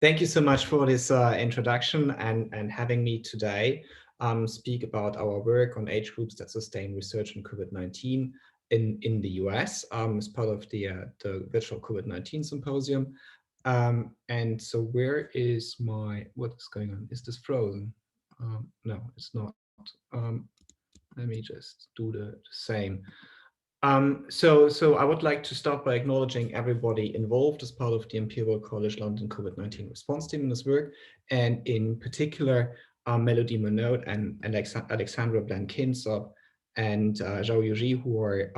Thank you so much for this introduction and having me today speak about our work on age groups that sustain resurgent COVID-19 in the US as part of the virtual COVID-19 Symposium. And so where is what is going on? Is this frozen? No, it's not. Let me just do the same. So I would like to start by acknowledging everybody involved as part of the Imperial College London COVID-19 response team in this work, and in particular, Melody Monod and Alexandra Blankinsop and Zhao Yuji, who are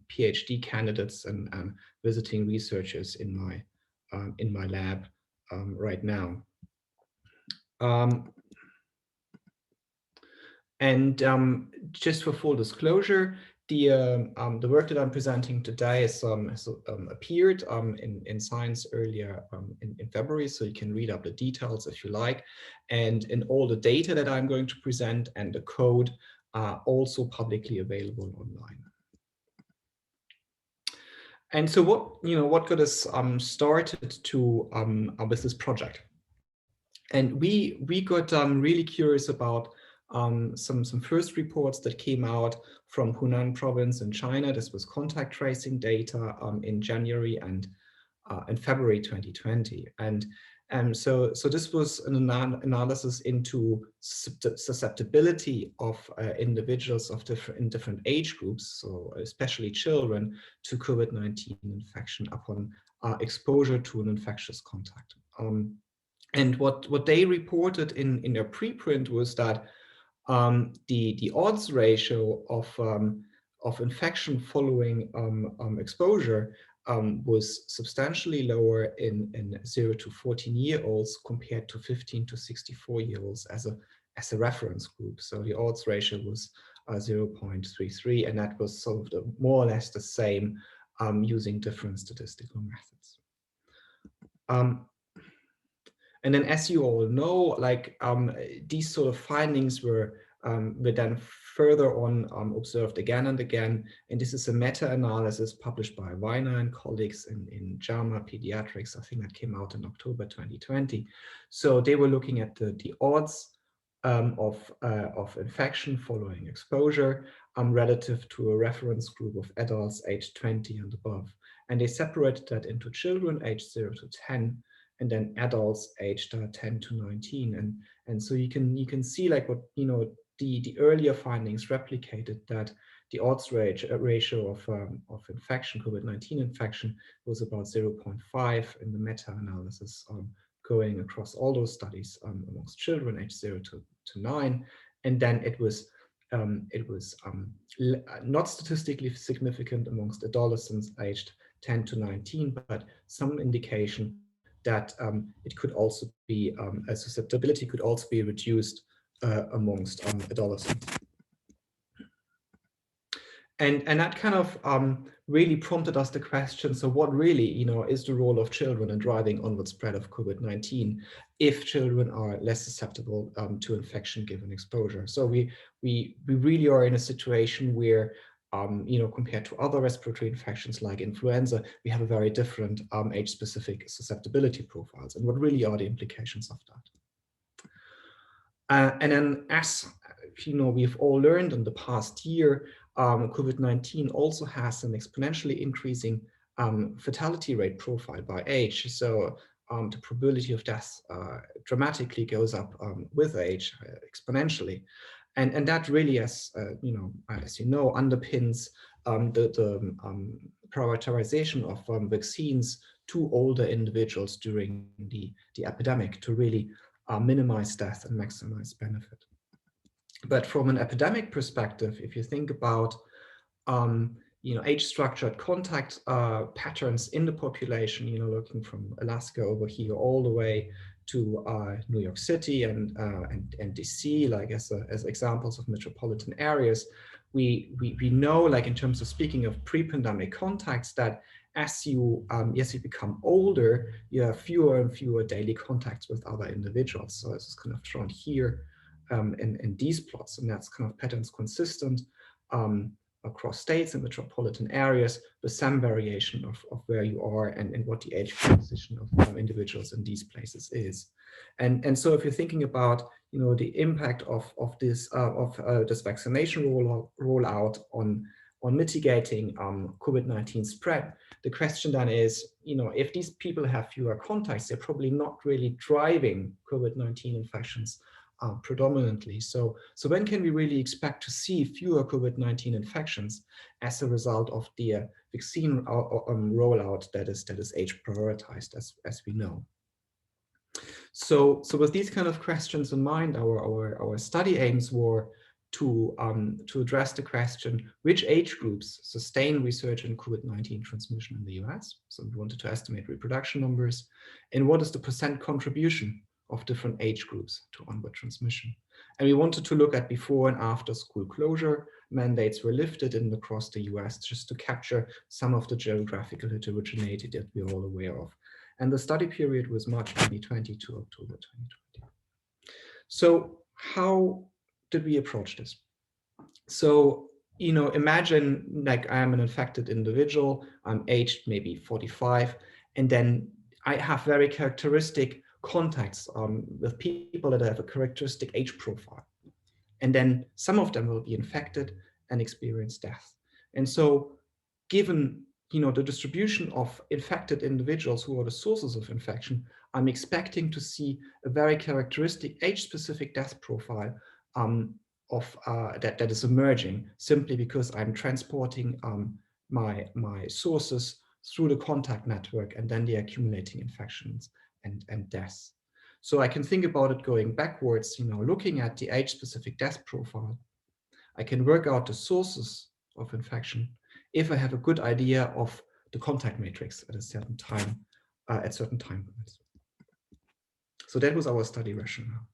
PhD candidates and visiting researchers in my lab right now. Just for full disclosure, the work that I'm presenting today has appeared in Science earlier in February, so you can read up the details if you like. And in all the data that I'm going to present and the code are also publicly available online. And so what got us started to with this project? And we got really curious about some first reports that came out from Hunan province in China. This was contact tracing data in January and in February 2020. And so this was an analysis into susceptibility of individuals in different age groups, so especially children, to COVID-19 infection upon exposure to an infectious contact. And what they reported in their preprint was that the odds ratio of infection following exposure was substantially lower in 0 to 14-year-olds compared to 15 to 64-year-olds as a reference group. So the odds ratio was 0.33, and that was sort of more or less the same using different statistical methods. And then, as you all know, like these sort of findings were then further on observed again and again. And this is a meta-analysis published by Weiner and colleagues in JAMA Pediatrics. I think that came out in October 2020. So they were looking at the odds of infection following exposure relative to a reference group of adults aged 20 and above. And they separated that into children aged 0 to 10, and then adults aged 10 to 19, and so you can see like what the earlier findings replicated, that the odds ratio of infection, COVID-19 infection, was about 0.5 in the meta-analysis going across all those studies amongst children aged 0 to 9, and then it was not statistically significant amongst adolescents aged 10 to 19, but some indication that it could also be, susceptibility could also be reduced amongst adolescents. And that kind of really prompted us the question, so what really is the role of children in driving onward spread of COVID-19 if children are less susceptible to infection given exposure? So we really are in a situation where compared to other respiratory infections like influenza, we have a very different age-specific susceptibility profiles. And what really are the implications of that? And then, as we've all learned in the past year, COVID-19 also has an exponentially increasing fatality rate profile by age. So the probability of death dramatically goes up with age exponentially. And that really, as you know, underpins the prioritization of vaccines to older individuals during the epidemic to really minimize death and maximize benefit. But from an epidemic perspective, if you think about age-structured contact patterns in the population, looking from Alaska over here all the way to New York City and D.C, like as examples of metropolitan areas, we know, like in terms of speaking of pre-pandemic contacts, that as you become older, you have fewer and fewer daily contacts with other individuals. So this is kind of shown here in these plots, and that's kind of patterns consistent across states and metropolitan areas, with some variation of where you are and what the age composition of individuals in these places is. And so if you're thinking about the impact of this vaccination rollout on mitigating COVID-19 spread, the question then is, if these people have fewer contacts, they're probably not really driving COVID-19 infections predominantly. So when can we really expect to see fewer COVID-19 infections as a result of the vaccine rollout that is age prioritized, as we know? So with these kind of questions in mind, our study aims were to address the question, which age groups sustain resurgent COVID-19 transmission in the US? So we wanted to estimate reproduction numbers, and what is the percent contribution of different age groups to onward transmission. And we wanted to look at before and after school closure. Mandates were lifted in across the US just to capture some of the geographical heterogeneity that we're all aware of. And the study period was March 2020 to October 2020. So how did we approach this? So, imagine like I am an infected individual, I'm aged maybe 45, and then I have very characteristic contacts with people that have a characteristic age profile. And then some of them will be infected and experience death. And so given the distribution of infected individuals who are the sources of infection, I'm expecting to see a very characteristic age-specific death profile that is emerging, simply because I'm transporting my sources through the contact network, and then the accumulating infections and deaths. So I can think about it going backwards, looking at the age-specific death profile. I can work out the sources of infection if I have a good idea of the contact matrix at a certain time, at certain time points. So that was our study rationale.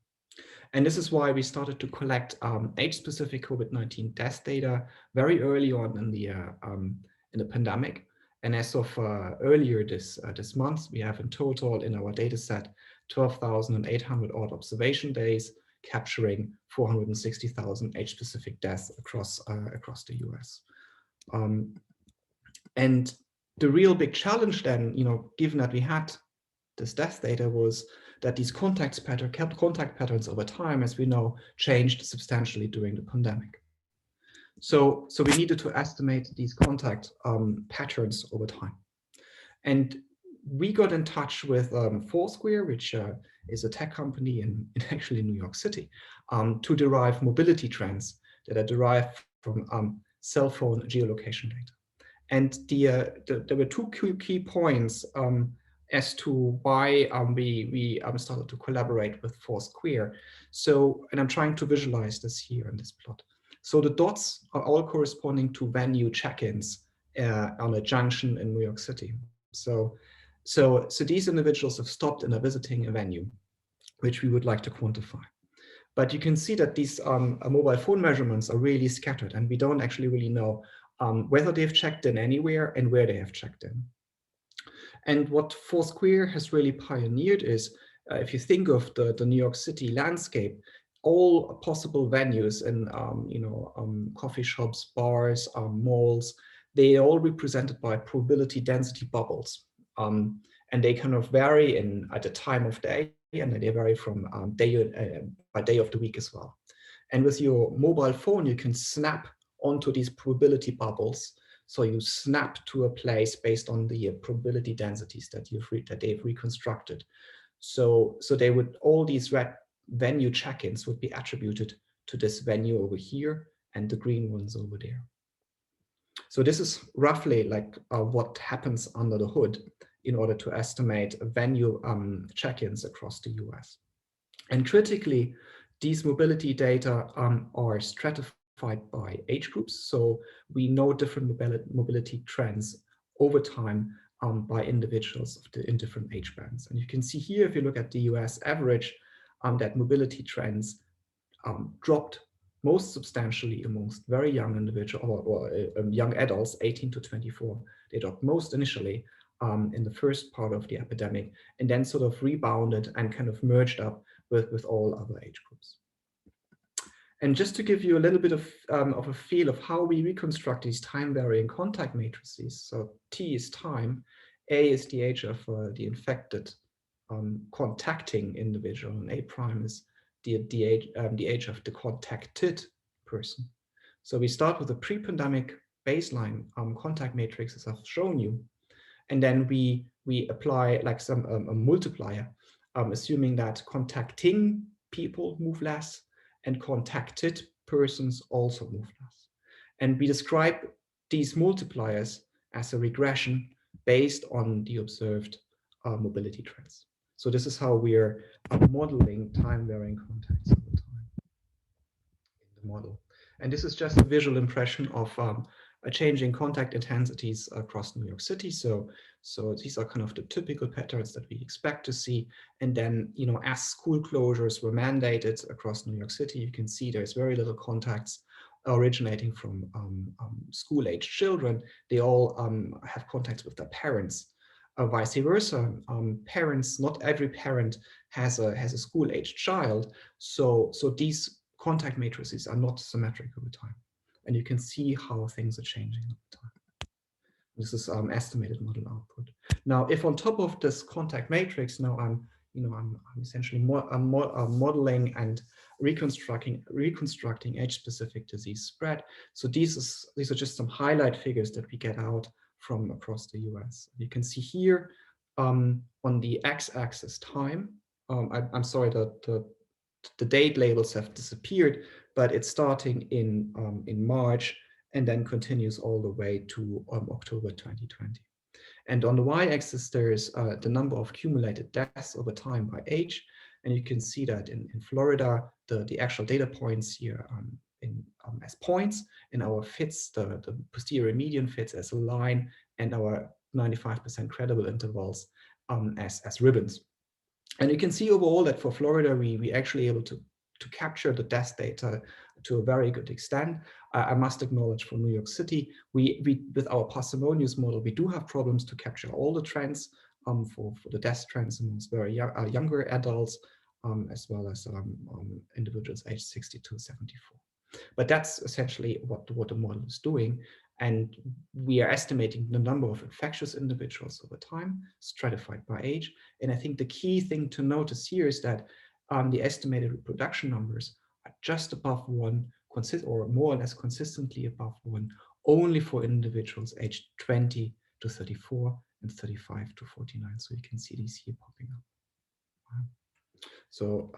And this is why we started to collect age-specific COVID-19 death data very early on in the pandemic. And as of earlier this month, we have in total in our data set 12,800 odd observation days, capturing 460,000 age-specific deaths across the US. And the real big challenge then, given that we had this death data, was that these contact patterns over time, as we know, changed substantially during the pandemic. So we needed to estimate these contact patterns over time. And we got in touch with Foursquare, which is a tech company in actually New York City, to derive mobility trends that are derived from cell phone geolocation data. And there were two key points as to why we started to collaborate with Foursquare. So, and I'm trying to visualize this here in this plot. So the dots are all corresponding to venue check-ins on a junction in New York City. So these individuals have stopped and are visiting a venue, which we would like to quantify. But you can see that these mobile phone measurements are really scattered, and we don't actually really know whether they've checked in anywhere and where they have checked in. And what Foursquare has really pioneered is, if you think of the New York City landscape, all possible venues and coffee shops, bars, malls, they are all represented by probability density bubbles. And they kind of vary at the time of day, and they vary from by day of the week as well. And with your mobile phone, you can snap onto these probability bubbles. So you snap to a place based on the probability densities that they've reconstructed. So all these red venue check-ins would be attributed to this venue over here and the green ones over there. So this is roughly like what happens under the hood in order to estimate venue check-ins across the US. And critically, these mobility data are stratified by age groups. So we know different mobility trends over time by individuals in different age bands. And you can see here, if you look at the US average, that mobility trends dropped most substantially amongst very young individuals or young adults, 18 to 24. They dropped most initially in the first part of the epidemic, and then sort of rebounded and kind of merged up with all other age groups. And just to give you a little bit of a feel of how we reconstruct these time-varying contact matrices. So T is time, A is the age of the infected contacting individual, and A prime is the age of the contacted person. So we start with a pre-pandemic baseline contact matrix, as I've shown you, and then we apply like some a multiplier, assuming that contacting people move less and contacted persons also move less. And we describe these multipliers as a regression based on the observed mobility trends. So this is how we are modeling time-varying contacts over time in the model. And this is just a visual impression of changing contact intensities across New York City. So these are kind of the typical patterns that we expect to see. And then, you know, as school closures were mandated across New York City, you can see there's very little contacts originating from school-aged children. They all have contacts with their parents. Vice versa, parents, not every parent has a school-aged child. So these contact matrices are not symmetric over time. And you can see how things are changing over time. This is estimated model output. Now, if on top of this contact matrix, now I'm essentially modeling and reconstructing age-specific disease spread. So these are just some highlight figures that we get out from across the US. You can see here on the x-axis time. I'm sorry that the date labels have disappeared, but it's starting in March and then continues all the way to October 2020. And on the y-axis, there's the number of cumulated deaths over time by age. And you can see that in Florida, the actual data points here as points, in our fits, the posterior median fits as a line, and our 95% credible intervals as ribbons. And you can see overall that for Florida, we actually able to capture the death data to a very good extent. I must acknowledge for New York City, we with our parsimonious model, we do have problems to capture all the trends for the death trends amongst very younger adults, as well as individuals aged 60 to 74. But that's essentially what the model is doing. And we are estimating the number of infectious individuals over time, stratified by age. And I think the key thing to notice here is that the estimated reproduction numbers are just above 1, or more or less consistently above 1, only for individuals aged 20 to 34 and 35 to 49. So you can see these here popping up. So,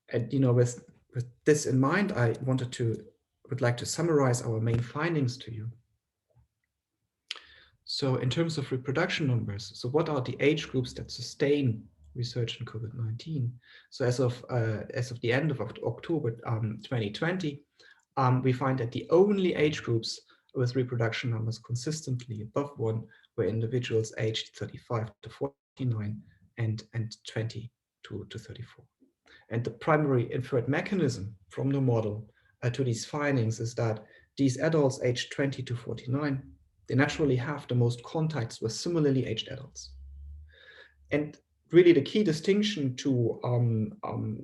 and you know, with this in mind, I would like to summarize our main findings to you. So in terms of reproduction numbers, so what are the age groups that sustain resurgent COVID-19? So as of the end of October 2020, we find that the only age groups with reproduction numbers consistently above 1 were individuals aged 35 to 49 and 20 to 34. And the primary inferred mechanism from the model to these findings is that these adults aged 20 to 49, they naturally have the most contacts with similarly aged adults. And really the key distinction to,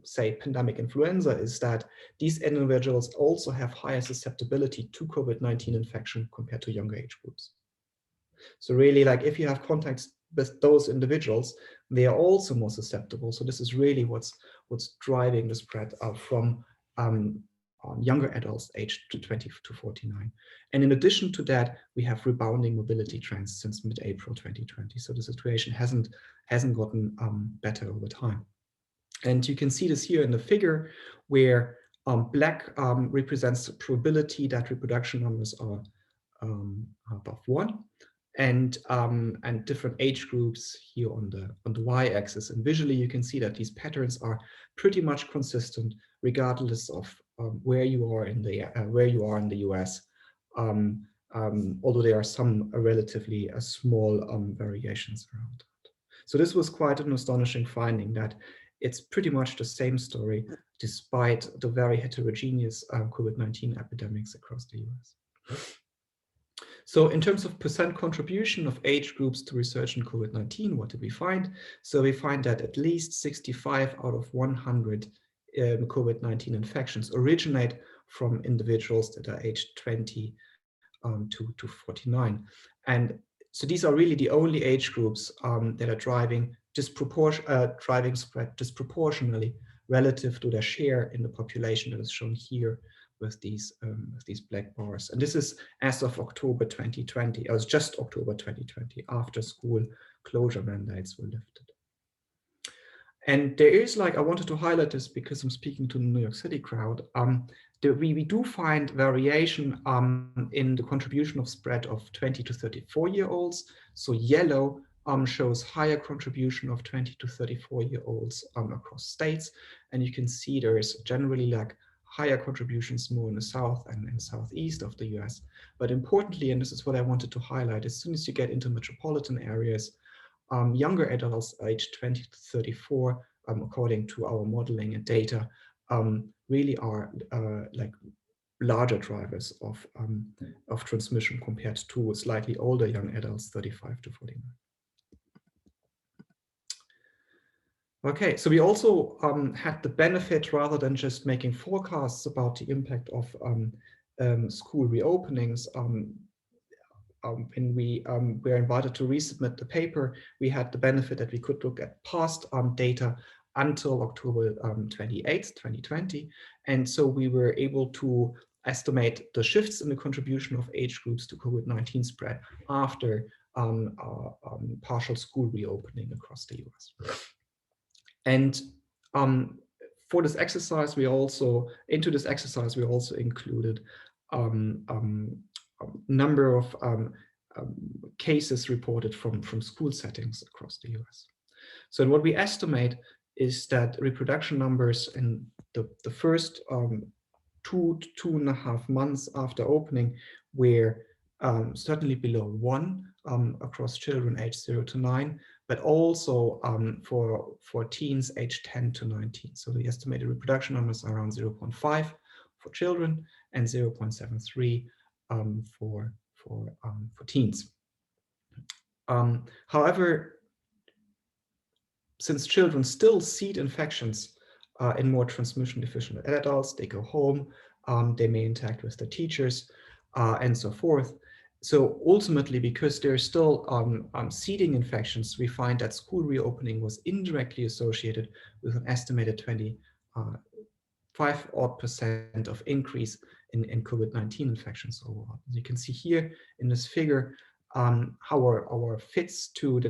say, pandemic influenza is that these individuals also have higher susceptibility to COVID-19 infection compared to younger age groups. So really, like, if you have contacts with those individuals, they are also more susceptible. So this is really what's driving the spread from younger adults aged 20 to 49. And in addition to that, we have rebounding mobility trends since mid-April 2020. So the situation hasn't gotten better over time. And you can see this here in the figure where black represents the probability that reproduction numbers are above 1. And different age groups here on the y-axis. And visually, you can see that these patterns are pretty much consistent, regardless of where you are in the US. Although there are some relatively small variations around that. So this was quite an astonishing finding, that it's pretty much the same story, despite the very heterogeneous COVID-19 epidemics across the US. So in terms of percent contribution of age groups to resurgent COVID-19, what did we find? So we find that at least 65 out of 100 COVID-19 infections originate from individuals that are aged 20 to 49. And so these are really the only age groups that are driving spread disproportionately relative to their share in the population that is shown here with these black bars. And this is as of October 2020. It was just October 2020, after school closure mandates were lifted. And there is, like, I wanted to highlight this because I'm speaking to the New York City crowd. We do find variation in the contribution of spread of 20 to 34-year-olds. So yellow shows higher contribution of 20 to 34-year-olds across states. And you can see there is generally like higher contributions more in the south and in southeast of the US. But importantly, and this is what I wanted to highlight, as soon as you get into metropolitan areas, younger adults aged 20 to 34, according to our modeling and data, really are like larger drivers of transmission compared to slightly older young adults, 35 to 49. Okay, so we also had the benefit, rather than just making forecasts about the impact of school reopenings, when we were invited to resubmit the paper, we had the benefit that we could look at past data until October 28th, 2020. And so we were able to estimate the shifts in the contribution of age groups to COVID-19 spread after partial school reopening across the US. And for this exercise, into this exercise, we also included number of cases reported from school settings across the US. So what we estimate is that reproduction numbers in the first 2.5 months after opening were certainly below 1 across children aged 0 to 9, but also for teens aged 10 to 19. So the estimated reproduction numbers are around 0.5 for children and 0.73 for teens. However, since children still seed infections in more transmission deficient adults, they go home, they may interact with their teachers, and so forth. So ultimately, because there's still seeding infections, we find that school reopening was indirectly associated with an estimated 25% of increase in COVID-19 infections overall. As you can see here in this figure, how our fits to the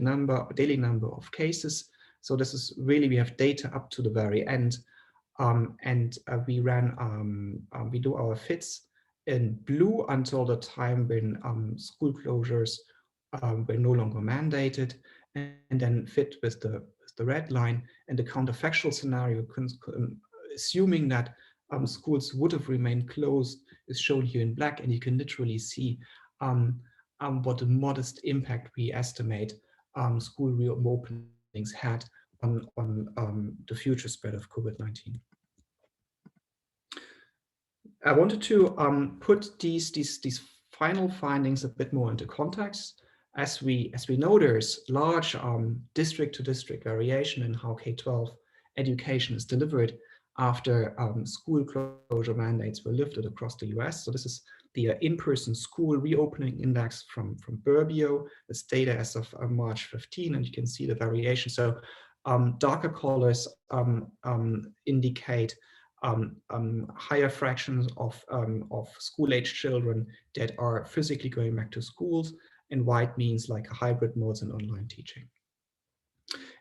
daily number of cases. So this is really, we have data up to the very end, and we do our fits in blue until the time when school closures were no longer mandated, and then fit with the red line. And the counterfactual scenario, assuming that schools would have remained closed, is shown here in black, and you can literally see what a modest impact we estimate school reopenings had on the future spread of COVID-19. I wanted to put these final findings a bit more into context. As we know, there's large district-to-district variation in how K-12 education is delivered after school closure mandates were lifted across the US. So this is the in-person school reopening index from Burbio. This data as of March 15, and you can see the variation. So darker colors indicate higher fractions of school-age children that are physically going back to schools, and white means like a hybrid modes and online teaching.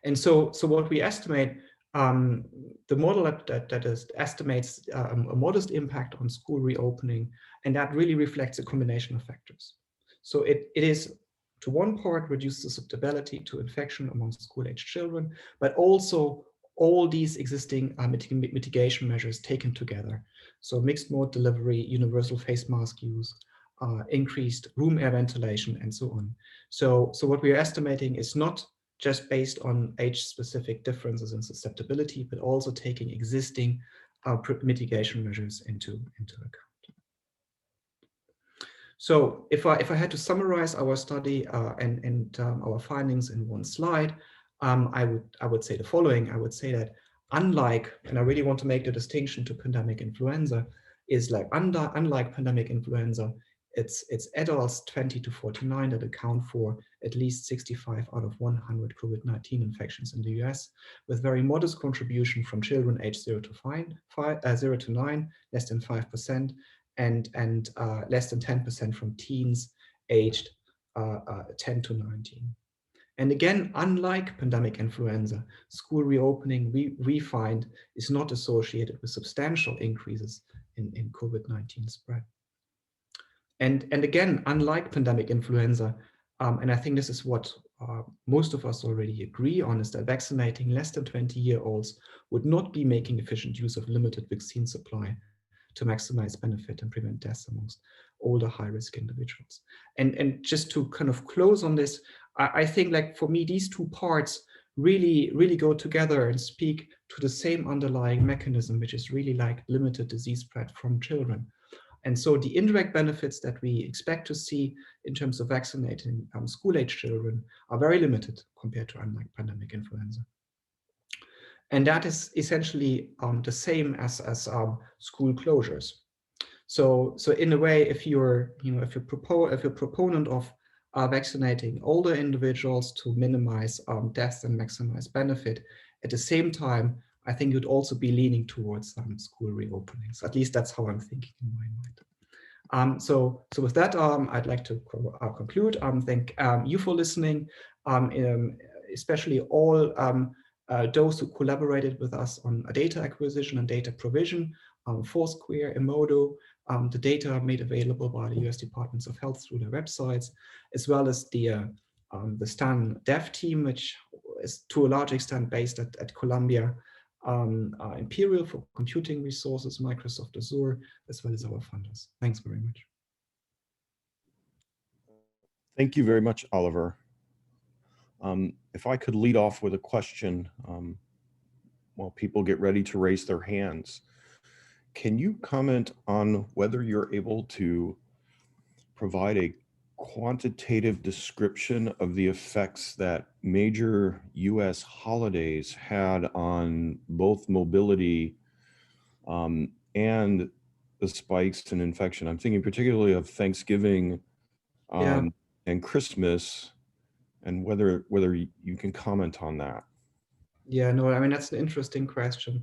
And so what we estimate, the model that estimates a modest impact on school reopening, and that really reflects a combination of factors. So it is, to one part, reduce susceptibility to infection among school-aged children, but also all these existing mitigation measures taken together. So mixed mode delivery, universal face mask use, increased room air ventilation, and so on. So what we are estimating is not just based on age-specific differences in susceptibility, but also taking existing mitigation measures into account. So if I had to summarize our study and our findings in one slide, I would say the following. I would say that unlike, and I really want to make the distinction to pandemic influenza, is like unlike pandemic influenza, it's adults 20 to 49 that account for at least 65 out of 100 COVID-19 infections in the US, with very modest contribution from children aged 0 to 9, less than 5%, and less than 10% from teens aged 10 to 19. And again, unlike pandemic influenza, school reopening, we find, is not associated with substantial increases in COVID-19 spread. And again, unlike pandemic influenza, and I think this is what most of us already agree on, is that vaccinating less than 20-year-olds would not be making efficient use of limited vaccine supply to maximize benefit and prevent deaths amongst older high-risk individuals. And just to kind of close on this, I think, like, for me, these two parts really go together and speak to the same underlying mechanism, which is really like limited disease spread from children. And so the indirect benefits that we expect to see in terms of vaccinating school-age children are very limited compared to unlike pandemic influenza. And that is essentially the same as school closures. So in a way, if you're a proponent of vaccinating older individuals to minimize deaths and maximize benefit, at the same time, I think you'd also be leaning towards school reopenings. At least that's how I'm thinking in my mind. So with that, I'd like to conclude. Thank you for listening, especially all those who collaborated with us on data acquisition and data provision, Foursquare, Emodo, the data made available by the US Departments of Health through their websites, as well as the STAN dev team, which is to a large extent based at Columbia, Imperial for computing resources, Microsoft Azure, as well as our funders. Thanks very much. Thank you very much, Oliver. If I could lead off with a question while people get ready to raise their hands. Can you comment on whether you're able to provide a quantitative description of the effects that major US holidays had on both mobility and the spikes in infection? I'm thinking particularly of Thanksgiving and Christmas, and whether you can comment on that. Yeah, no, I mean, that's an interesting question.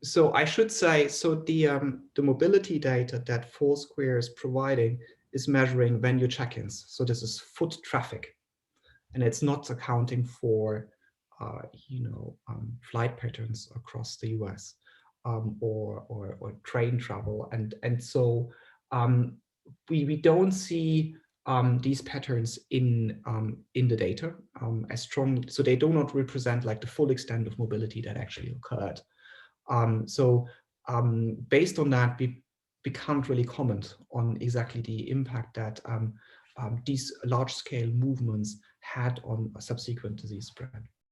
So I should say, so the mobility data that Foursquare is providing is measuring venue check-ins. So this is foot traffic, and it's not accounting for, flight patterns across the US or train travel, and so we don't see these patterns in the data as strong, so they do not represent like the full extent of mobility that actually occurred. Based on that, we can't really comment on exactly the impact that these large-scale movements had on a subsequent disease spread.